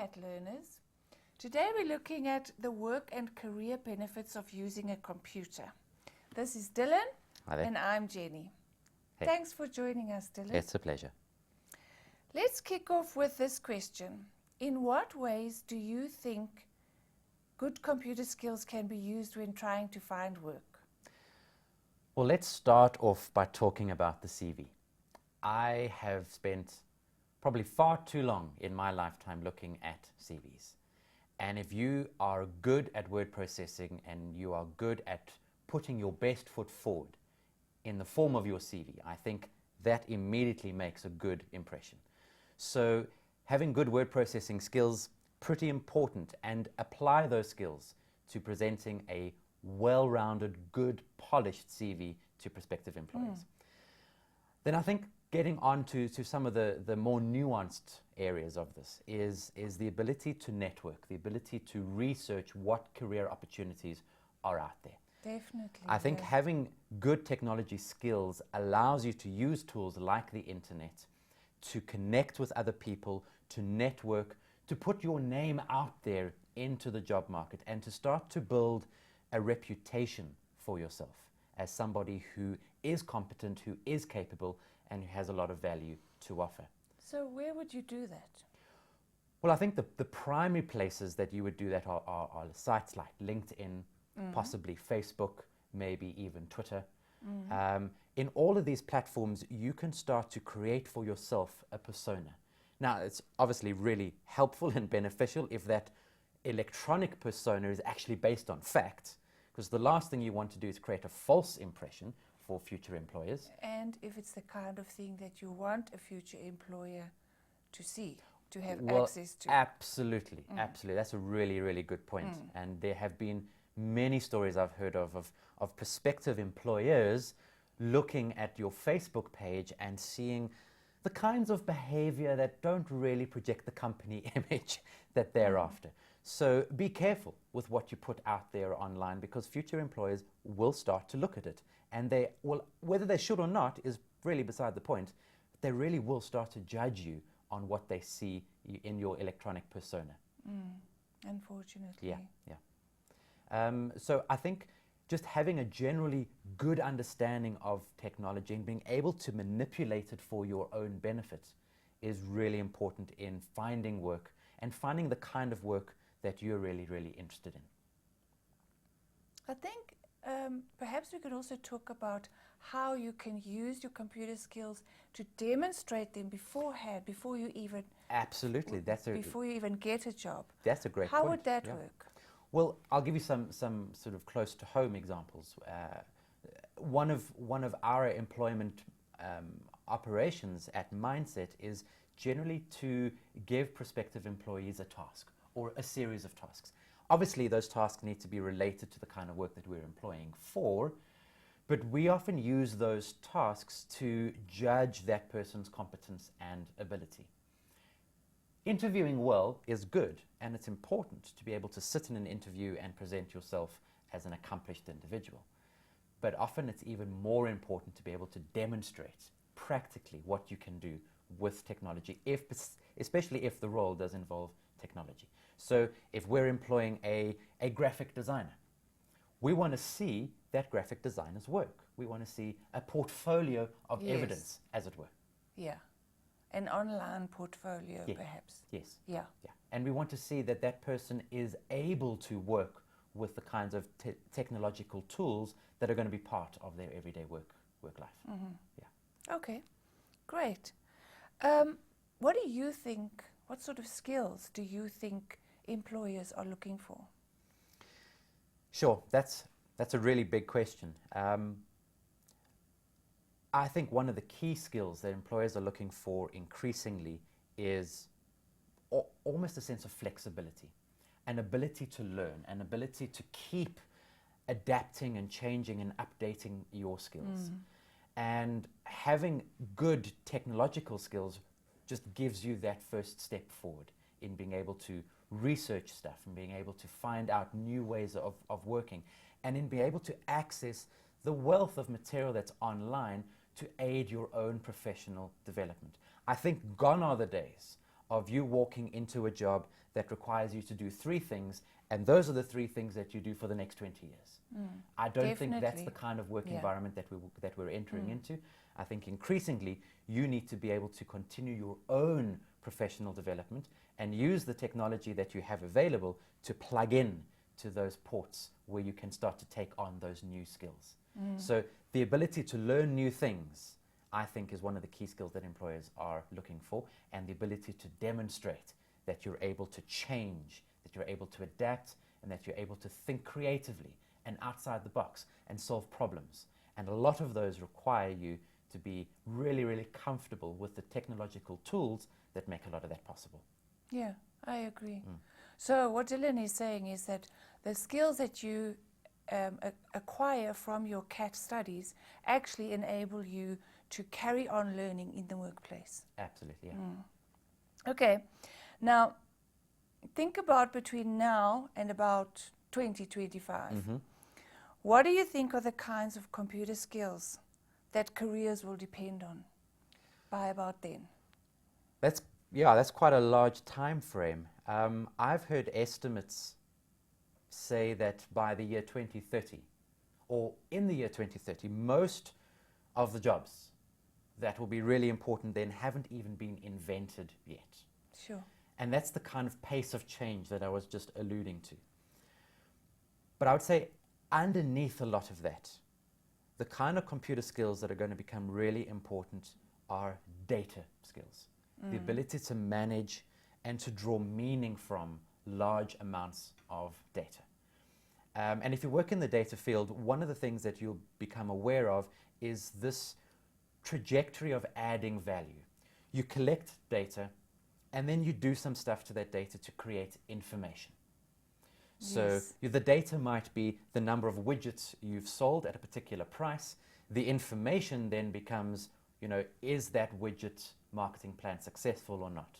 Chat learners. Today we're looking at the work and career benefits of using a computer. This is Dylan. Hi there. And I'm Jenny. Hey. Thanks for joining us, Dylan. It's a pleasure. Let's kick off with this question. In what ways do you think good computer skills can be used when trying to find work? Well, let's start off by talking about the CV. I have spent probably far too long in my lifetime looking at CVs. And if you are good at word processing and you are good at putting your best foot forward in the form of your CV, I think that immediately makes a good impression. So having good word processing skills, pretty important, and apply those skills to presenting a well-rounded, good, polished CV to prospective employers. Then I think getting on to some of the more nuanced areas of this is the ability to network, the ability to research what career opportunities are out there. Definitely. I think having good technology skills allows you to use tools like the internet to connect with other people, to network, to put your name out there into the job market and to start to build a reputation for yourself as somebody who is competent, who is capable, and who has a lot of value to offer. So where would you do that? Well, I think the primary places that you would do that are sites like LinkedIn, possibly Facebook, maybe even Twitter. In all of these platforms, you can start to create for yourself a persona. Now, it's obviously really helpful and beneficial if that electronic persona is actually based on fact, because the last thing you want to do is create a false impression for future employers. And if it's the kind of thing that you want a future employer to see, to have Well, access to. Absolutely, absolutely. That's a really, really good point. And there have been many stories I've heard of prospective employers looking at your Facebook page and seeing the kinds of behavior that don't really project the company image that they're after. So be careful with what you put out there online, because future employers will start to look at it. And they will, whether they should or not is really beside the point, they really will start to judge you on what they see in your electronic persona. Unfortunately. Yeah. So I think just having a generally good understanding of technology and being able to manipulate it for your own benefit is really important in finding work and finding the kind of work that you're really, really interested in. I think perhaps we could also talk about how you can use your computer skills to demonstrate them beforehand, before you even Absolutely, before you even get a job. That's a great How point. would that Yeah. work? Well, I'll give you some sort of close to home examples. One of our employment operations at Mindset is generally to give prospective employees a task or a series of tasks. Obviously, those tasks need to be related to the kind of work that we're employing for, but we often use those tasks to judge that person's competence and ability. Interviewing well is good, and it's important to be able to sit in an interview and present yourself as an accomplished individual. But often it's even more important to be able to demonstrate practically what you can do with technology, especially if the role does involve technology. So if we're employing a graphic designer, we want to see that graphic designer's work. We want to see a portfolio of evidence, as it were. Yeah. An online portfolio, perhaps. Yes. Yeah. And we want to see that that person is able to work with the kinds of technological tools that are going to be part of their everyday work life. Okay, great. What do you think, what sort of skills do you think employers are looking for? Sure, that's a really big question. I think one of the key skills that employers are looking for increasingly is almost a sense of flexibility, an ability to learn, an ability to keep adapting and changing and updating your skills. And having good technological skills just gives you that first step forward in being able to research stuff and being able to find out new ways of working, and in being able to access the wealth of material that's online to aid your own professional development. I think gone are the days of you walking into a job that requires you to do 3 things, and those are the 3 things that you do for the next 20 years. I don't think that's the kind of work environment that we're entering into. I think increasingly you need to be able to continue your own professional development and use the technology that you have available to plug in to those ports where you can start to take on those new skills. So the ability to learn new things, I think, is one of the key skills that employers are looking for, and the ability to demonstrate that you're able to change, that you're able to adapt, and that you're able to think creatively and outside the box and solve problems. And a lot of those require you to be really, really comfortable with the technological tools that make a lot of that possible. Yeah, I agree. So what Dylan is saying is that the skills that you acquire from your CAT studies actually enable you to carry on learning in the workplace. Absolutely, yeah. Okay, now think about between now and about 2025. What do you think are the kinds of computer skills that careers will depend on by about then? That's quite a large time frame. I've heard estimates say that by the year 2030, or in the year 2030, most of the jobs that will be really important then haven't even been invented yet. Sure. And that's the kind of pace of change that I was just alluding to. But I would say underneath a lot of that, the kind of computer skills that are going to become really important are data skills. The ability to manage and to draw meaning from large amounts of data. And if you work in the data field, one of the things that you'll become aware of is this trajectory of adding value. You collect data, and then you do some stuff to that data to create information. So the data might be the number of widgets you've sold at a particular price. The information then becomes, is that widget marketing plan successful or not?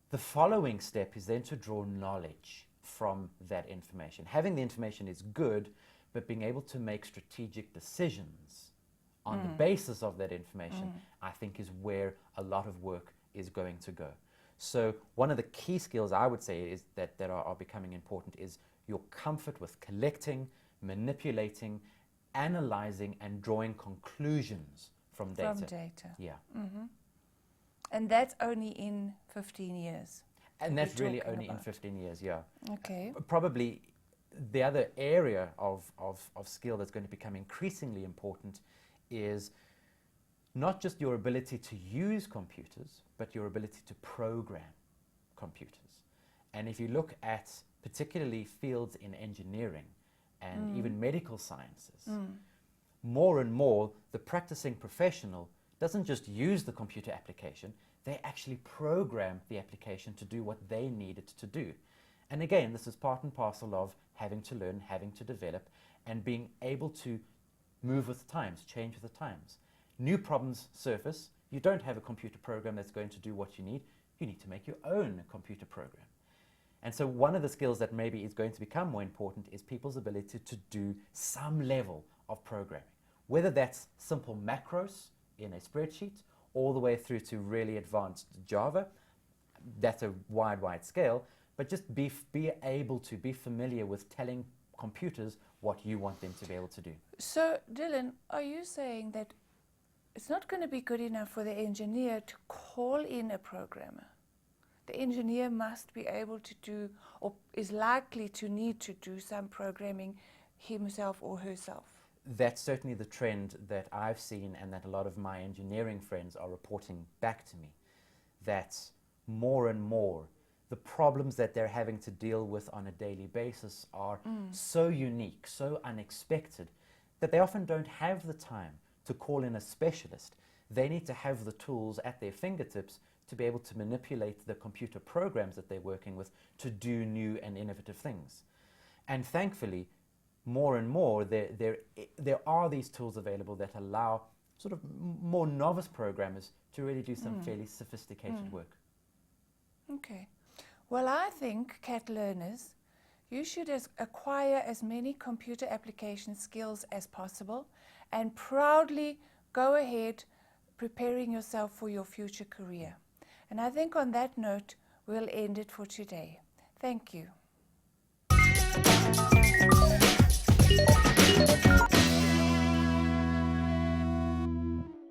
The following step is then to draw knowledge from that information. Having the information is good, but being able to make strategic decisions on the basis of that information, I think, is where a lot of work is going to go. So one of the key skills I would say is that are becoming important is your comfort with collecting, manipulating, analyzing, and drawing conclusions from data. From data. Yeah. And that's only in 15 years. And that's really only in 15 years, yeah. Okay. Probably the other area of skill that's going to become increasingly important is not just your ability to use computers, but your ability to program computers. And if you look at particularly fields in engineering and even medical sciences, more and more the practicing professional doesn't just use the computer application, they actually program the application to do what they need it to do. And again, this is part and parcel of having to learn, having to develop, and being able to move with the times, change with the times. New problems surface. You don't have a computer program that's going to do what you need. You need to make your own computer program. And so one of the skills that maybe is going to become more important is people's ability to do some level of programming, whether that's simple macros in a spreadsheet all the way through to really advanced Java. That's a wide scale, but just be able to be familiar with telling computers what you want them to be able to do. So, Dylan, are you saying that it's not going to be good enough for the engineer to call in a programmer? The engineer must be able to do, or is likely to need to do, some programming himself or herself. That's certainly the trend that I've seen and that a lot of my engineering friends are reporting back to me, that more and more the problems that they're having to deal with on a daily basis are so unique, so unexpected, that they often don't have the time to call in a specialist. They need to have the tools at their fingertips to be able to manipulate the computer programs that they're working with to do new and innovative things. And thankfully, more and more, there are these tools available that allow sort of more novice programmers to really do some fairly sophisticated work. Okay. Well, I think, CAT learners, you should acquire as many computer application skills as possible and proudly go ahead preparing yourself for your future career. And I think on that note, we'll end it for today. Thank you.